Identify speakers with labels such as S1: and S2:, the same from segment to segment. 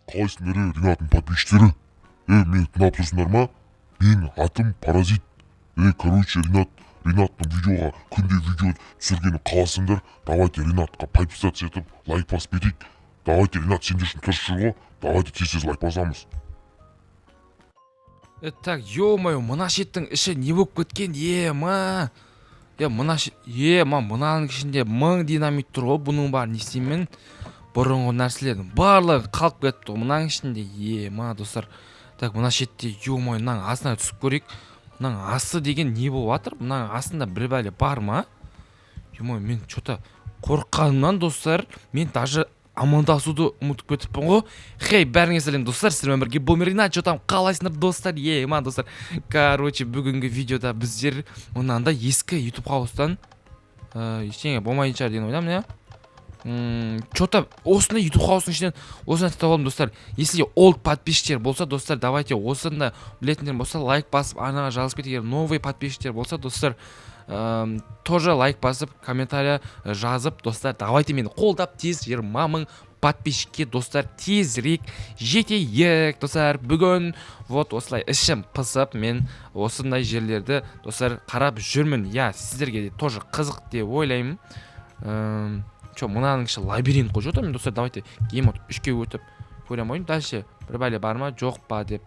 S1: Қалайсыңдар, Ринаттың подписчиктері? Мені тыңдап тұрсыңдар ма? Менің атым Паразит. Короче, Ринаттың видеоға күнде видео түсіргенін қаласыңдар. Давайте Ринатқа подписаться етіп, лайк басып кетейік. Давайте, Ринат, сендер үшін тырысып жүр ғой. Давайте тез лайк басамыз.
S2: Так, ё-моё, мына шеттің іші не болып кеткен, ма. Мынаның ішінде 1000 динамит тұр ғой, бұның барын не істеймін? Бұрынғы нәрселердің барлығы қалып кетті ғой мынаның ішінде, ма, достар. Так, мына шетте, ё-моё, мынаның астына түсіп көрейік. Мынаның асы деген не болып жатыр? Мынаның астында бір бәле бар ма? Ё-моё, мен что-то қорыққанымнан, достар, мен даже амандасуды ұмытып кетіппін ғой. Хей, бәріңе сәлем, достар, сіздермен бірге бұл Ринат, там қалайсыңдар, достар? Ма, достар. Короче, бүгінгі видеода біздер мынандай ескі YouTube хаустан ештеңе болмайтын шығар деген ойлаймын, иә. Что-то осындай YouTube хаустың ішінен осыны тауып алдым, достар. Если олд подписчиктер болса, достар, давайте осында білетіндер болса, лайк басып, анаға жазып кетейік. Новый подписчиктер болса, достар, тоже лайк басып, комментария жазып, достар, давайте мені қолдап тез 20 000 подписчикке, достар, тезірек жетейік, достар. Бүгін вот осылай ішім пысып, мен осындай жерлерді, достар, қарап жүрмін. Сіздерге де тоже қызық деп ойлаймын. Мынаның іші лабиринт қой, жота мен, достар, давайте геймод 3-ке өтіп көрем ойын. Дальше бір бәле бар ма, жоқ па деп.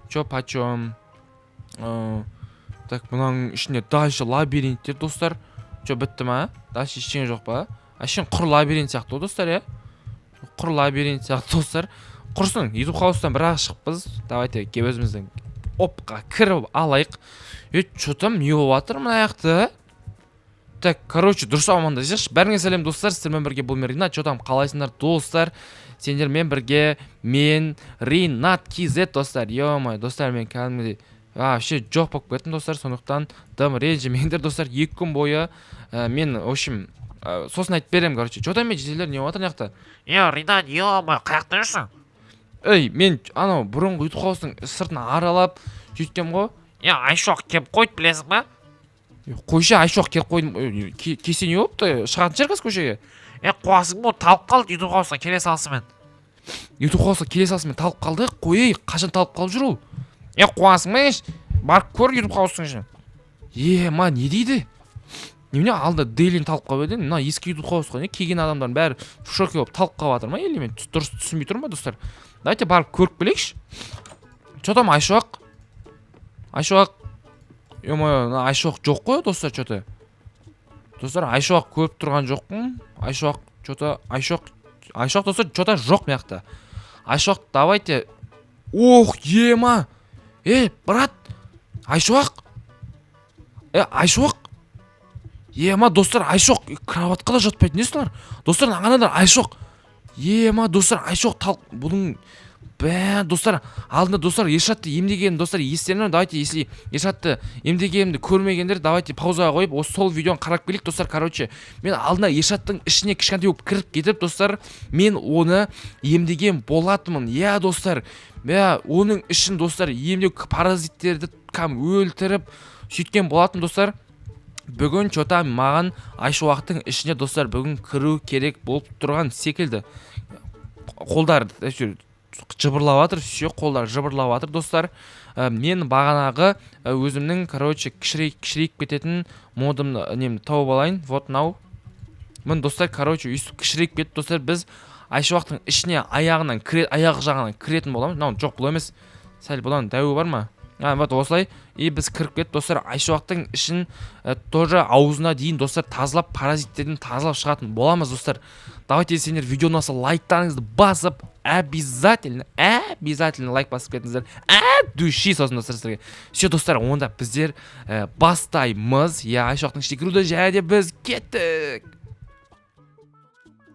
S2: Почем. Так, мынаның ішінде дальше лабиринттер, достар. Бітті ма? Дальше ештеңе жоқ па? Әшен құр лабиринт сияқты, достар, Құр лабиринт сияқты, достар. Құрсын, YouTube хаустан бірақ шықпыз. Давайте өзіміздің опқа кіріп алайық. Что-там не болып жатыр мына аяқты? Так, короче, дұрыс амандасайықшы. Бәріңе сәлем, достар, сіздермен бірге бұл Ринат. Там қалайсыңдар, достар? Сендермен бірге мен Ринат KZ, достар. Ё-моё, достар, мен кәдімгідей вообще жоқ болып кеттім, достар. Сондықтан дым ренжімеңдер, достар. 2 күн бойы мен, в общем, сосын айтып берем, короче. Там мен жетелер не болатын яқта?
S3: Ринат, ё-моё, қаяқта жүрсің?
S2: Мен анау бұрынғы YouTube хаустың сыртын аралап сөйткем ғой.
S3: Айшоқ кеп қойды, білесің ба?
S2: Қойшы, Айшоқ келіп қойдым. Кесе не болыпты? Шығатын шығар қазір көшеге?
S3: Қуасың бұл талып қалды YouTube хаустан келе салысымен.
S2: YouTube хаустан келе салысымен талып қалды? Қой, қашан талып қалып жүр ол?
S3: Қуасың ба еш? Барып көр YouTube хаустың ішін.
S2: Ма, не дейді? Немене алда дейлін талып қалып еді? Мына ескі YouTube хаусқа келген адамдардың бәрі в шоке болып талып қалып жатыр ма? Или мен дұрыс түсінбей тұрмын ба, достар? Давайте барып көріп келейікші. Там Айшоқ? Ё-моё, Айшоқ жоқ қой, достар, что-то. Достар, Айшоқ көріп тұрған жоқпын. Айшоқ, достар, что-то жоқ мияқта. Айшоқ, давайте. Ма. Брат. Айшоқ. Айшоқ. Ма, достар, Айшоқ кроватқа да жатпайды, несілер? Достар, ағанадар, Айшоқ. Ма, достар, Айшоқ талып. Бұның достар, алдында, достар, Ершатты емдеген, достар, естерінен, давайте, если Ершатты емдегенімді көрмегендер, давайте паузаға қойып, осы сол видеоны қарап келейік, достар. Короче, мен алдында Ершаттың ішіне кішкентай болып кіріп кетіп, достар, мен оны емдеген болатымын. Достар, оның ішін, достар, емдеу паразиттерді өлтіріп сөйткен болатым, достар. Бүгін маған Айшоқтың ішіне, достар, бүгін кіру керек болып тұрған секілді. Қолдар жыбырлап жатыр, қолдар жыбырлап жатыр, достар. Мен бағанағы өзімнің, короче, кішірейіп кететін модымды тауып алайын. Вот нау. Мен, достар, короче, кішірейіп кетіп, достар, біз Айшоқтың ішіне аяғы жағынан кіретін боламыз. Жоқ, бұл емес. Сәл бұдан дәуі бар ма? Вот осылай. Біз кіріп кетіп, достар, Айшоқтың ішін тоже аузына дейін, достар, тазалап, паразиттерден тазалап шығатын боламыз, достар. Давайте сендер видеоны лайктарыңызды басып, обязательно лайк басып кетіңіздер. Души сосын, достар, сіздерге. Все, достар, онда біздер бастаймыз. Айшоқтың ішіне кіруді және біз кеттік.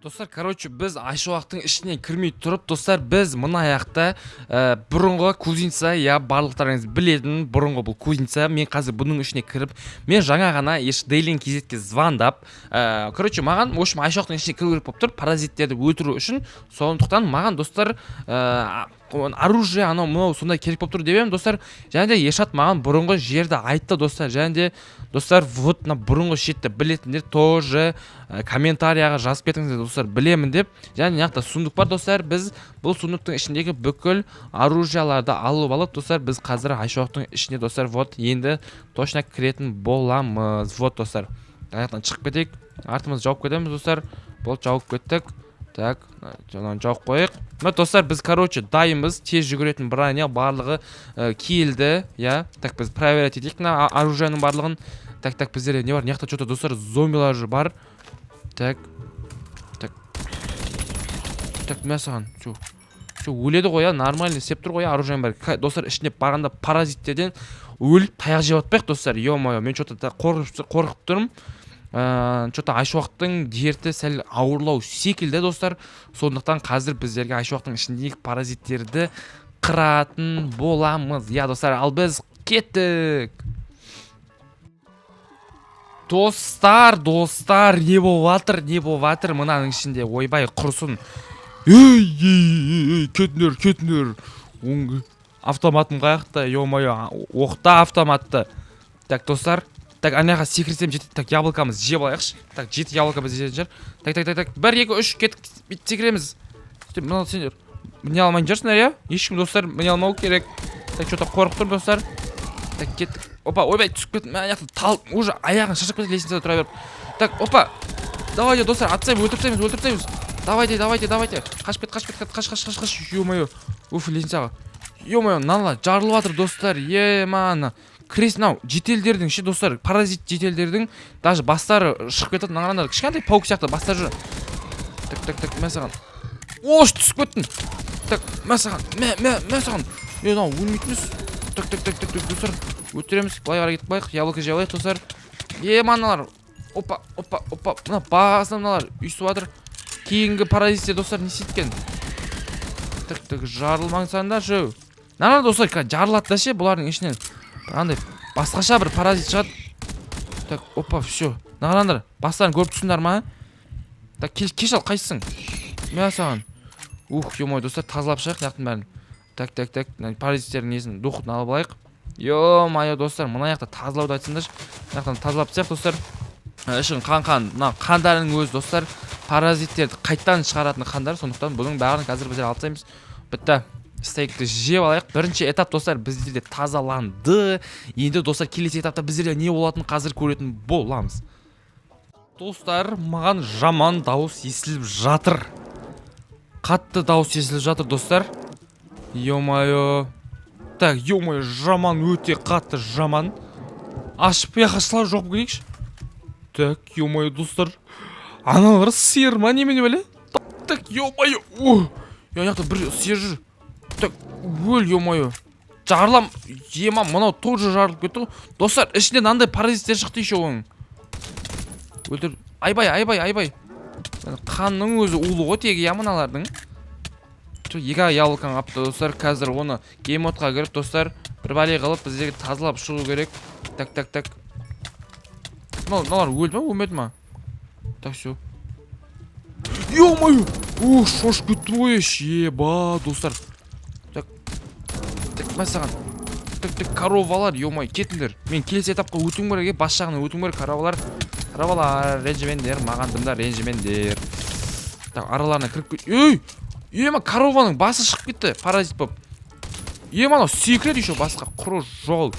S2: Достар, короче, біз Айшоқтың ішіне кірмей тұрып, достар, біз мына аяқта бұрынғы кузница, барлықтарыңыз білетін бұрынғы бұл кузница. Мен қазір бұның ішіне кіріп, мен жаңа ғана дейлин кезетке звондап, короче, маған, в общем, Айшоқтың ішіне кіру керек болып тұр, паразиттерді өлтіру үшін. Сондықтан маған, достар, оружие анау мынау сондай керек болып тұр деп едім достар. Және де Ешат маған бұрынғы жерді айтты достар. Және де достар, вот мына бұрынғы шетті білетіндер тоже комментарияға жазып кетіңіздер достар, білемін деп. Және мына жақта сундук бар достар. Біз бұл сундуктың ішіндегі бүкіл оружияларды алып алдық достар. Біз қазір айшуақтың ішіне достар, вот енді точно кіретін боламыз. Вот достар. Аяқтан шығып кетейік. Артымыз жауып кетеміз достар. Болды, жауып кеттік. Так, жаңағы жауып қойық. Мына достар, біз короче дайынбыз. Тез жүгіретін броня барлығы киілді, я. Так, біз проверять етейік мына оружияның барлығын. Так, біздерде не бар? Мына жақта что-то достар, зомбилар бар. Так, мәсаған. Şu өледі ғой, я, нормально сеп тұр ғой, оружием бар. Достар, ішіне барғанда паразиттерден өліп таяқ жеп атпайық достар. Ё-моё, мен что-то қорқып тұрмын. Что-то айшуақтың дерті сәл ауырлау секілді достар. Сондықтан қазір біздерге айшуақтың ішіндегі паразиттерді қыратын боламыз. Я достар, ал біз кеттік. Достар, не болып жатыр мынаның ішінде? Ойбай, құрсын. Ей, кетіңдер. Автоматым қаяқта, ё-моё, оқта автоматты. Так, достар. Так, анаға секірсем жетеді. Так, яблокамыз жеп алайықшы. Так, 7 яблока біз жеп жатыр. Так, 1, 2, 3 кеттік. Секіреміз. Мынау сендер міне алмайын жүрсіңдер, я? Ешкім достар міне алмау керек. Так, что-то қорқып тұр достар. Так, кеттік. Опа, ойбай, түсіп кеттім. Мына жақта тал, уже аяғын шашып кетті, лестницада тұра беріп. Так, опа. Давайте, достар, атсаймыз, өлтірсаймыз. Давайте. Қашып кет. Қаш. Ё-моё. Уф, лестницаға. Ё-моё, мыналар жарылып жатыр достар. Е-мана. Кресінау, жетелдердің ше достар, паразит жетелдердің даже бастары шығып кетеді. Нағарандар кішкентай паук сияқты бастар жүр. Так, мәсаған. Ош, түсіп кеттің. Так, мәсаған. Мынау өлмейтініз. Так, достар, өтіреміз. Былай қарай кетіп қойық, яблоко жеп алайық достар. Маналар. Опа. Мына басына мыналар үйсіп жатыр. Кейінгі паразиттер достар не істеткен? Так, жарылмаңсаңдар шу. Нағарандар достар, жарылады да ше бұлардың ішінен. Андай басқаша бір паразит шығады. Так, опа, все. Нағарандар, бастарын көріп түсіңдер ма? Так, кеш ал, қайсың? Мен саған. Ё-мой, достар, тазалап шығайық яқтың бәрін. Так, паразиттердің несін дұқытын алып алайық. Ё-мое, достар, мына яқта тазалауды айтсыңдаршы. Яқтан тазалап тастайық, достар. Ішін қан, мына қандарының өзі достар, паразиттерді қайттан шығаратын қандар. Сондықтан бұның бәрін қазір біздер алып тастаймыз. Бітті. Стейкті жеп алайық. Бірінші этап достар біздерде тазаланды. Енді достар келесі этапта біздерде не болатынын қазір көретін боламыз. Достар, маған жаман дауыс естіліп жатыр. Қатты дауыс естіліп жатыр достар. Ё-моё. Так, ё-моё, жаман, өте қатты жаман. Ашып яқашылар жоқ көрейікші. Так, ё-моё, достар. Аналар сиыр ма немене бәле? Так, ё-моё. Яқта бір сиыр жүр. Так, өл, ё-моё. Жарылам. Ема, мынау тоже жарылып кетті. Достар, ішінде нандай паразиттер шықты еще оның. Өлтір. Айбай. Қанның өзі улы ғой тегі я мыналардың. Екі яблоканы қапты достар. Қазір оны геймодқа кіріп достар, бір бәле қылып біздерге тазалап шығу керек. Так. Мыналар өлді ма, өлмеді ма? Так, все. Ё-моё. Шош кетті ғой, еба, достар. Мәсаған. Так, коровалар, ё-мой, кетіңдер. Мен келесі этапқа өтуім керек, бас жағына өтуім керек, коровалар, ренжімендер, маған дымдар, ренжімендер. Так, араларына кіріп кет. Ема, корованың басы шығып кетті, паразит боп. Ема, секрет еще басқа, құры жол.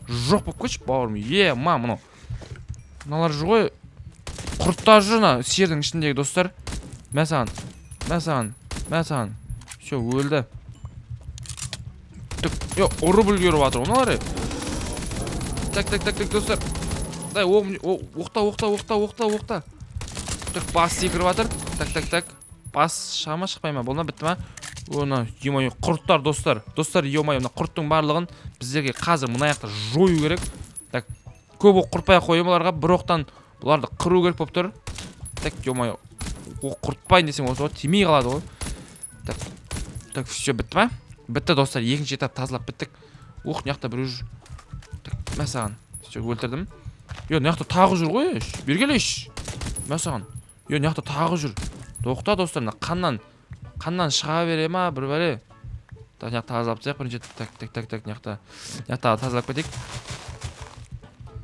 S2: Жоқ боп көш, бауырым. Ема, мұны. Мыналар жүр ғой. Құрттар жүр, сиырдың ішіндегі достар. Мәсаған. Все, өлді. Ұрып үлгеріп жатыр оналар. Так, достар. Оқта. Так, бас секіріп жатыр. Так. Бас шама шықпай ма? Болна бітті ма? Оны, ё-моё, құрттар достар. Достар, ё-моё, мына құрттың барлығын біздерге қазір мына жақта жою керек. Так, көп оқ құртпай қойым оларға. Бір оқтан бұларды қыру керек болып тұр. Так, ё-моё. Оқ құртпайын десем осы тимей қалады ғой. Так, все, бітті ма? Бітті достар, екінші этап тазалап біттік. Мына бір жүр. Мәсаған. Все, өлтірдім. Мына тағы жүр ғой. Бергелейш. Мәсаған. Мына тағы жүр. Тоқта достар, қаннан шыға бере ма бір бәле. Так, мына жақта тазалап тастайық бірінші. Так, мына жақта тазалап кетейік.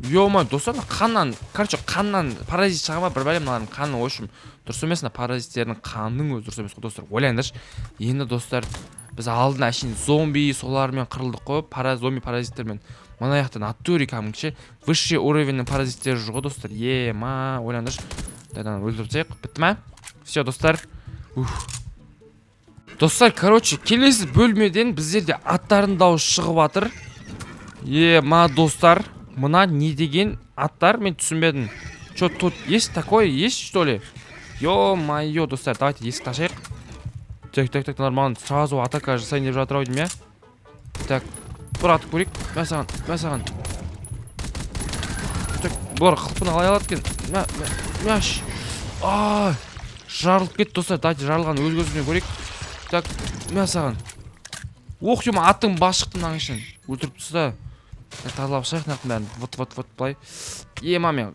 S2: Ё-мо, достар, қаннан, короче, қаннан паразит шыға ма, бір бәле мыналардың қаны, в общем, дұрыс емес, мына паразиттердің қанының өзі дұрыс емес қой, достар. Ойлаңдаршы. Енді достар, біз алдын әшейін зомби солармен қырылдық қой, зомби паразиттермен. Мына жақтан аттури кәдімгіше высший уровеньнің паразиттері жүр ғой, достар. Ема, ойлаңдаршы. Дайдан өлтіріп тастайық. Бітті ме? Все, достар. Достар, короче, келесі бөлмеден біздерде аттардың дауысы шығып жатыр. Ема, достар. Мына не деген аттар, мен түсінбедім. Чё, тут есть такое, есть, что ли? Ё-моё, достар, давайте есікті ашайық. Так, нормально, сразу атака жасайын деп жатыр ау деймін, иә? Так, бір атып көрейік. Мә саған. Так, бұлар қылпын алай алады екен. Мәш. Жарылып кетті, достар, давайте жарылған өз көзіммен көрейік. Так, мә саған. Оқ, ема, аттың бас шықты мынаның ішін. Өлтіріп тұрса. Тазалап шайық нақтын бәрін. Вот, былай. Ема, мен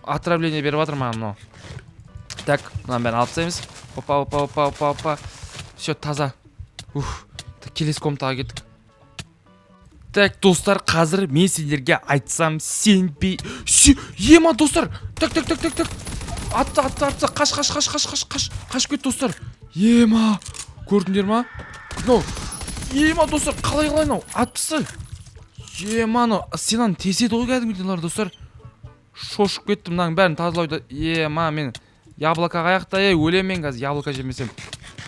S2: отравление беріп жатыр маған мынау. Так, мынаның бәрін алып тастаймыз. Опа. Все, таза. Келесі комнатаға кеттік. Так, достар, қазір мен сендерге айтсам сенбей. Ема, достар. Так. Атты. Қаш кет, достар. Ема, көрдіңдер ма? Ема, достар, қалай нау? Атпысы. Ема, сенен теседі ғой кәдімгіден, достар. Шошып кеттім, мынаның бәрін тазалауды. Ема, мен яблокаға аяқта, өлем мен қазір яблока жемесем.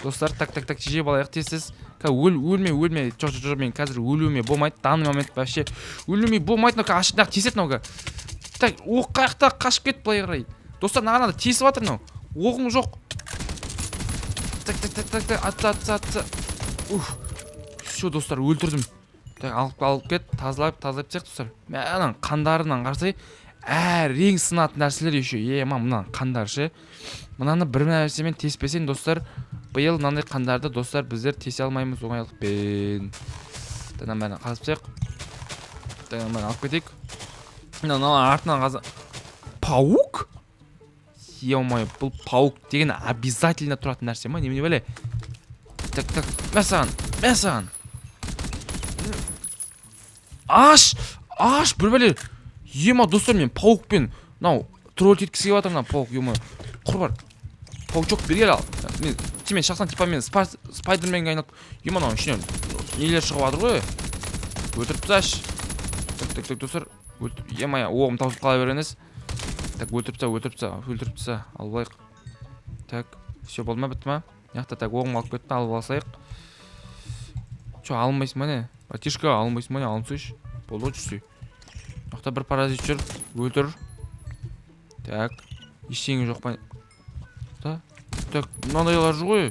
S2: Достар, так, жеп алайық тез. Өлме. Жоқ, мен қазір өлуіме болмайды. Данный момент вообще өлуіме болмайды. Ашық тесет науға. Так, оқ қаяқта қашып кет былай қарай. Достар, нағана тесіп жатыр нау. Оғың жоқ. Так, атса. Все, достар, өлтірдім. Так, алып кет, тазалап тастайық, достар. Мәнің қандарынан қарсай, әрең сынатын нәрселер еще. Ема, мынаның қандар ше. Мынаны бір нәрсемен теспесен, достар, биыл мынандай қандарды, достар, біздер тесе алмаймыз оңайлықпен. Тәнен бәрін қазып тастайық. Тәнен бәрін алып кетейік. Мына артынан қаза. Паук? Ема, бұл паук деген обязательно тұратын нәрсе ма? Немене бәле? Так, мә саған. Аш, бір бәле. Ема, достар, мен паукпен тролл теткісі кеп жатыр мына паук, ема. Құрбар. Паучок бергел ал. Мен шақсан типа мен спайдерменге айналып. Ема, ішінен нелер шығып жатыр ғой. Өлтіріп тасташы. Так, достар. Ема, оғым таусып қала беріңіз. Так, өлтіріп таста. Алып алайық. Так, все болды ма, бітті ма? Яқта, так, оғым алып кетті, алып алсайық. Чо, алынбайсың ма не? Братишка, алынбайсың ма не? Алынсайшы. Болды жүрсей. Яқта бір паразит жүр. Өлтір. Так, ештеңе жоқ па. Так, мынандайлар жүр ғой.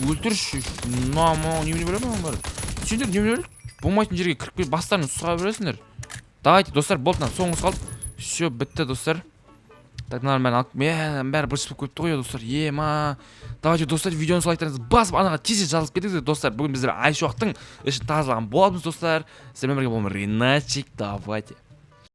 S2: Өлтірші. Немене біле ма бар? Сендер немене біле? Болмайтын жерге кіріп келіп бастарын сұға бересіңдер. Давайте, достар, болтынан соңыз қалып. Все, бітті, достар. Так, нормально. Мен бәрі біршіп көпті ғой, достар. Ема. Давайте, достар, видеоны лайктарыңызды басып, анаға тез жазылып кетіңіздер, достар. Бүгін біздер Айшуақтың ішін тазалаған боламыз, достар. Сіздермен бірге болым Ринатчик. Давайте.